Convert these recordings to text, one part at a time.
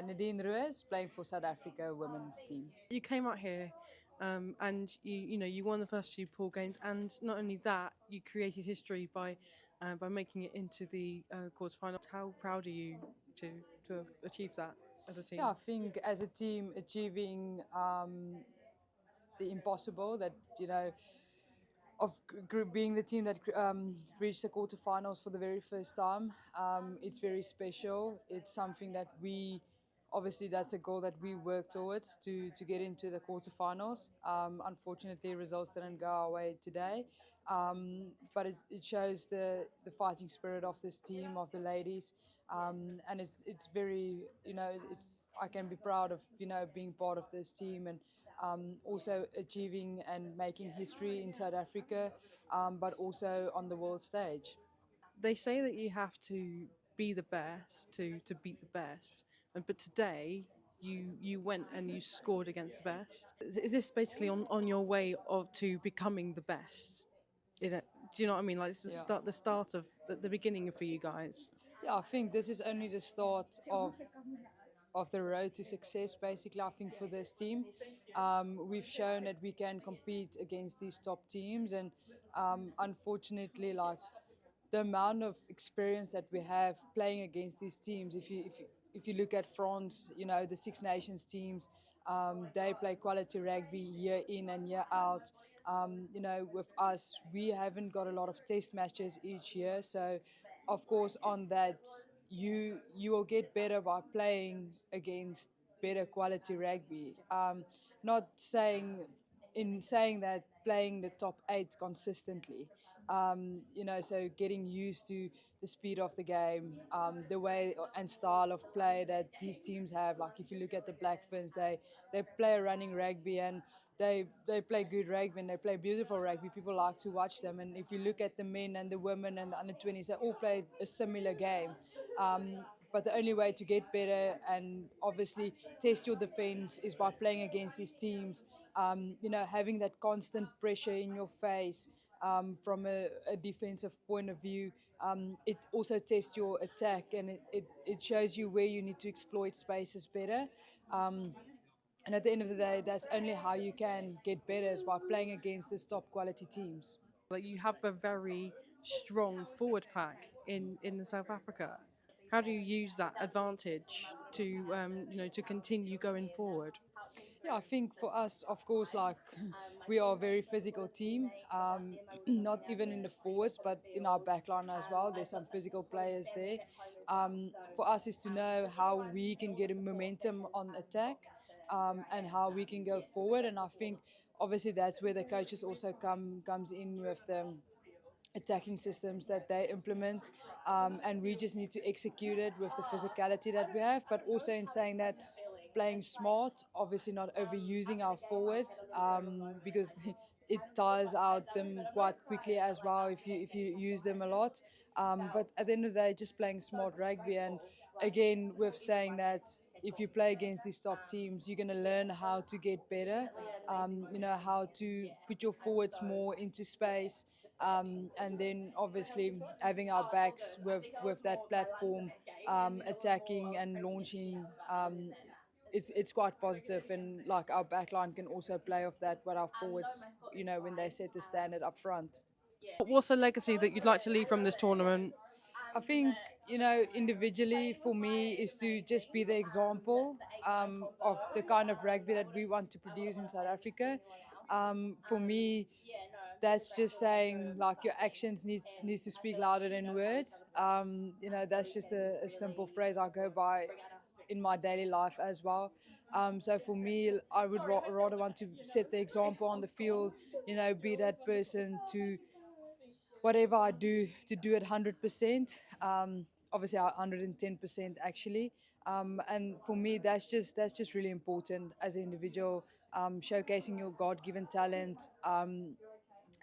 Nadine Roos, playing for South Africa women's team. You came out here, and you won the first few pool games, and not only that, you created history by making it into the quarterfinal. How proud are you to have achieved that as a team? Yeah, I think as a team achieving the impossible, that of being the team that reached the quarterfinals for the very first time. It's very special. It's something that obviously that's a goal that we work towards to get into the quarterfinals. Unfortunately, results didn't go our way today, but it shows the fighting spirit of this team, of the ladies. And it's very, it's I can be proud of being part of this team, and also achieving and making history in South Africa, but also on the world stage. They say that you have to be the best to beat the best, but today you went and you scored against the best. Is this basically on your way of to becoming the best? Is it, do you know what I mean? Like it's Yeah. the start of the beginning for you guys. Yeah, I think this is only the start of the road to success, basically. I think for this team, we've shown that we can compete against these top teams, and unfortunately, like the amount of experience that we have playing against these teams. If you look at France, the Six Nations teams, they play quality rugby year in and year out. With us, we haven't got a lot of test matches each year, so of course on that you will get better by playing against better quality rugby. Not saying in saying that playing the top eight consistently. So getting used to the speed of the game, the way and style of play that these teams have. Like if you look at the Black Ferns, they play running rugby, and they play good rugby, and they play beautiful rugby. People like to watch them. And if you look at the men and the women and the under-20s, they all play a similar game. But the only way to get better and obviously test your defense is by playing against these teams. Having that constant pressure in your face, from a defensive point of view. It also tests your attack, and it shows you where you need to exploit spaces better. Um, and at the end of the day, that's only how you can get better, is by playing against these top quality teams. Like you have a very strong forward pack in the South Africa. How do you use that advantage to to continue going forward? Yeah, I think for us, of course, like we are a very physical team, not even in the forwards, but in our backline as well. There's some physical players there. For us is to know how we can get a momentum on attack, and how we can go forward. And I think obviously that's where the coaches also comes in with the attacking systems that they implement, and we just need to execute it with the physicality that we have, but also in saying that playing smart, obviously not overusing our forwards, because it tires out them quite quickly as well if you use them a lot. But at the end of the day, just playing smart rugby, and again with saying that if you play against these top teams, you're going to learn how to get better, how to put your forwards more into space, and then obviously having our backs with that platform, attacking and launching. It's quite positive, and like our backline can also play off that, but our forwards, when they set the standard up front. What's a legacy that you'd like to leave from this tournament? I think, individually for me is to just be the example, of the kind of rugby that we want to produce in South Africa. For me, that's just saying like your actions needs to speak louder than words. That's just a simple phrase I go by in my daily life as well. So for me, I would rather want to set the example on the field, be that person to whatever I do to do it 100%. Obviously, 110% actually. And for me, that's just really important as an individual, showcasing your God-given talent,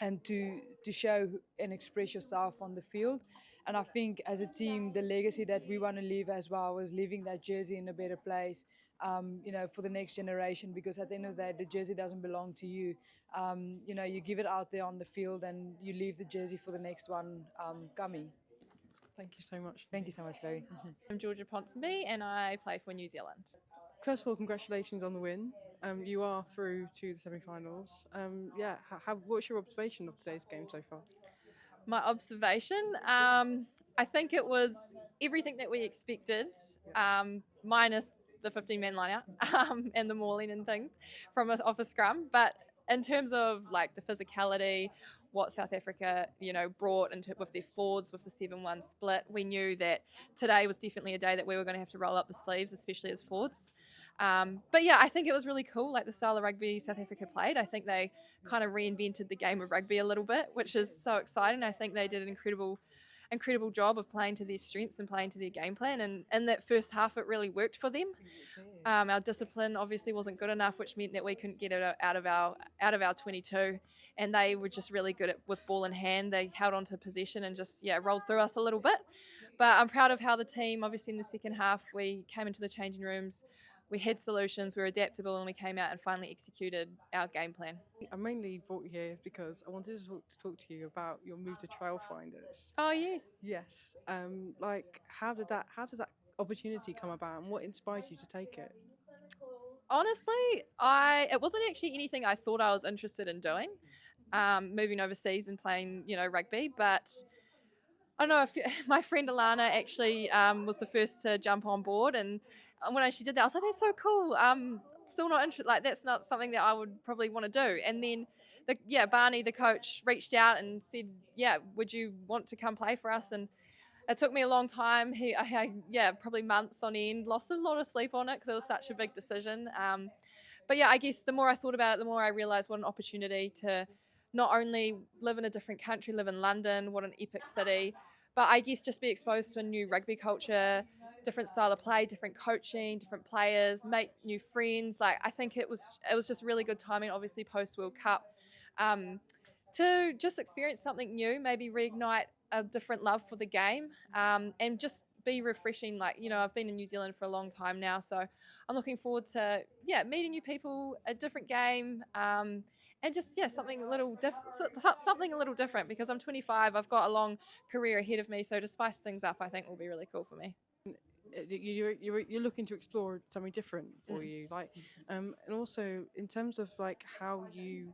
and to show and express yourself on the field. And I think as a team, the legacy that we want to leave as well is leaving that jersey in a better place, for the next generation. Because at the end of the day, the jersey doesn't belong to you. You give it out there on the field, and you leave the jersey for the next one coming. Thank you so much. Thank you so much, Chloe. I'm Georgia Ponsby and I play for New Zealand. First of all, congratulations on the win. You are through to the semi-finals. Yeah, what's your observation of today's game so far? My observation, I think it was everything that we expected, minus the 15-man lineout and the mauling and things from us off a scrum. But in terms of like the physicality, what South Africa, brought into with their forwards with the 7-1 split, we knew that today was definitely a day that we were going to have to roll up the sleeves, especially as forwards. But yeah, I think it was really cool, like the style of rugby South Africa played. I think they kind of reinvented the game of rugby a little bit, which is so exciting. I think they did an incredible job of playing to their strengths and playing to their game plan. And in that first half, it really worked for them. Our discipline obviously wasn't good enough, which meant that we couldn't get it out of our 22. And they were just really good with ball in hand. They held on to possession and just rolled through us a little bit. But I'm proud of how the team, obviously in the second half, we came into the changing rooms. We had solutions, we were adaptable, and we came out and finally executed our game plan. I mainly brought you here because I wanted to talk to you about your move to Trailfinders. Oh, yes. Yes. Like how did that opportunity come about, and what inspired you to take it? Honestly, it wasn't actually anything I thought I was interested in doing, moving overseas and playing, rugby, but I don't know if my friend Alana actually was the first to jump on board, and when she did that, I was like, "That's so cool." Still not interested. Like that's not something that I would probably want to do. And then, Barney, the coach, reached out and said, "Yeah, would you want to come play for us?" And it took me a long time. Probably months on end. Lost a lot of sleep on it because it was such a big decision. But yeah, I guess the more I thought about it, the more I realised what an opportunity to not only live in a different country, live in London, what an epic city, but I guess just be exposed to a new rugby culture, different style of play, different coaching, different players, make new friends. Like I think it was just really good timing, obviously post World Cup, to just experience something new, maybe reignite a different love for the game, and just be refreshing. Like, I've been in New Zealand for a long time now, so I'm looking forward to meeting new people, a different game, and just something a little different because I'm 25. I've got a long career ahead of me, so to spice things up, I think will be really cool for me. You're looking to explore something different for you, like, and also in terms of like how you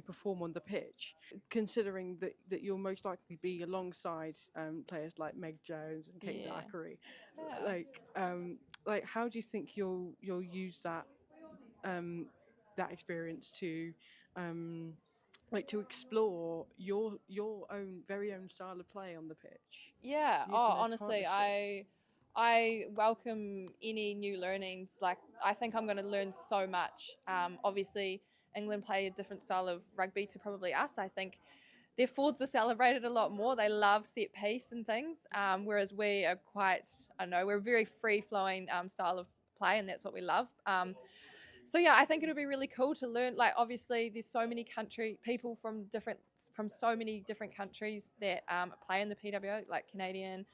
perform on the pitch, considering that you'll most likely be alongside players like Meg Jones and Kate Zachary, like how do you think you'll use that experience to to explore your very own style of play on the pitch? Yeah. Using Oh, those honestly, partnerships. I welcome any new learnings. Like, I think I'm going to learn so much. Obviously, England play a different style of rugby to probably us. I think their forwards are celebrated a lot more. They love set piece and things, whereas we are quite, I don't know, we're a very free-flowing style of play, and that's what we love. So yeah, I think it'll be really cool to learn. Like, obviously, there's so many people from so many different countries that play in the PWO, like Canadian,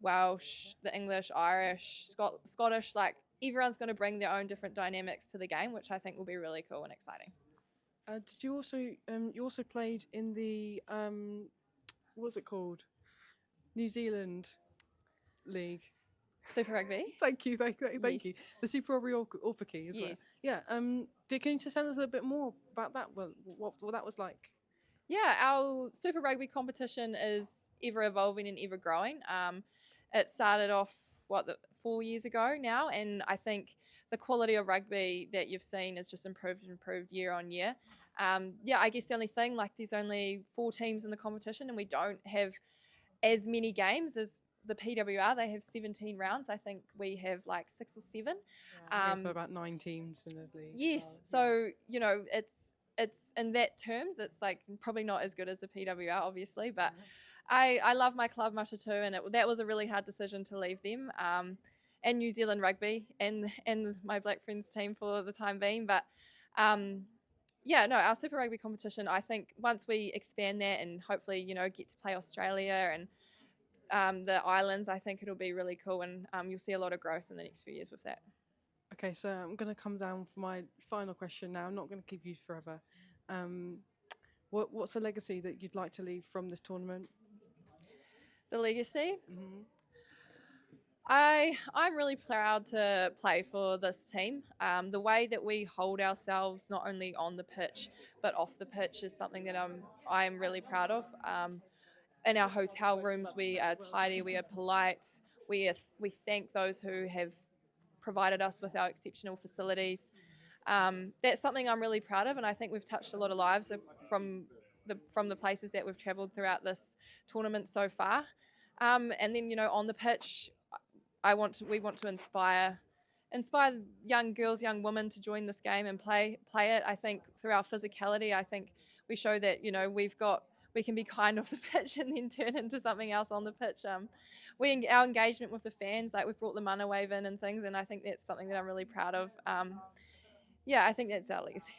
Welsh, the English, Irish, Scottish. Like, everyone's going to bring their own different dynamics to the game, which I think will be really cool and exciting. Did you also played in the what's it called? New Zealand League. Super Rugby. Thank you. Yes. The Super Rugby Orpaki as well. Yes. Yeah. Can you just tell us a little bit more about that? Well, what that was like? Yeah, our Super Rugby competition is ever evolving and ever growing. It started off 4 years ago now, and I think the quality of rugby that you've seen has just improved year on year. I guess the only thing, like, there's only 4 teams in the competition, and we don't have as many games as the PWR. They have 17 rounds. I think we have like 6 or 7. For about 9 teams in the league. Yes, so it's in that terms, it's like probably not as good as the PWR, obviously, but I love my club Matatu, and that was a really hard decision to leave them, and New Zealand Rugby and my Black Friends team for the time being. But our Super Rugby competition, I think once we expand that and hopefully get to play Australia and the islands, I think it'll be really cool, and you'll see a lot of growth in the next few years with that. Okay, so I'm going to come down for my final question now. I'm not going to keep you forever. What's a legacy that you'd like to leave from this tournament? The legacy. Hmm. I'm really proud to play for this team. The way that we hold ourselves, not only on the pitch but off the pitch, is something that I'm really proud of. In our hotel rooms, we are tidy, we are polite, we thank those who have provided us with our exceptional facilities. That's something I'm really proud of, and I think we've touched a lot of lives from the places that we've travelled throughout this tournament so far. And then on the pitch, we want to inspire young girls, young women to join this game and play it. I think through our physicality, I think we show that we can be kind off the pitch and then turn into something else on the pitch. Our engagement with the fans, like we've brought the mana wave in and things, and I think that's something that I'm really proud of. Yeah, I think that's our legacy.